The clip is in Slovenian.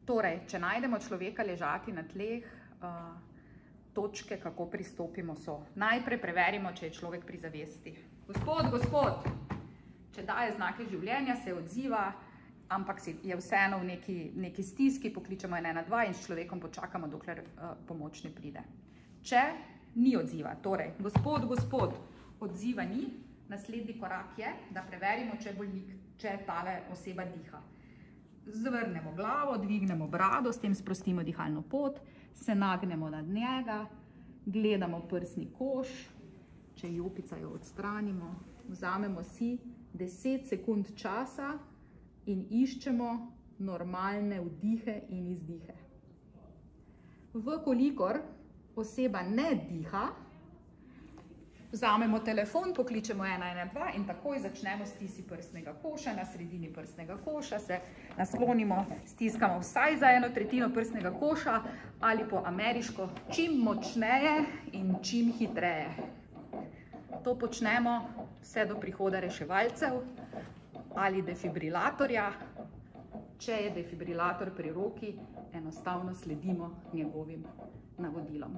Torej, če najdemo človeka ležati na tleh, točke, kako pristopimo, so. Najprej preverimo, če je človek pri zavesti. Gospod, če daje znake življenja, se odziva, ampak je vseeno v neki stiski, pokličemo 112 in s človekom počakamo, dokler pomoč ne pride. Če ni odziva, torej, gospod, odziva ni, naslednji korak je, da preverimo, če tale oseba diha. Zvrnemo glavo, dvignemo brado, s tem sprostimo dihalno pot, se nagnemo nad njega, gledamo prsni koš, če jopica jo odstranimo, vzamemo si 10 sekund časa in iščemo normalne vdihe in izdihe. Vkolikor oseba ne diha, vzamemo telefon, pokličemo 112 in takoj začnemo s stiskom prsnega koša. Na sredini prsnega koša se naslonimo, stiskamo vsaj za 1/3 prsnega koša ali po ameriško čim močneje in čim hitreje. To počnemo vse do prihoda reševalcev ali defibrilatorja. Če je defibrilator pri roki, enostavno sledimo njegovim navodilom.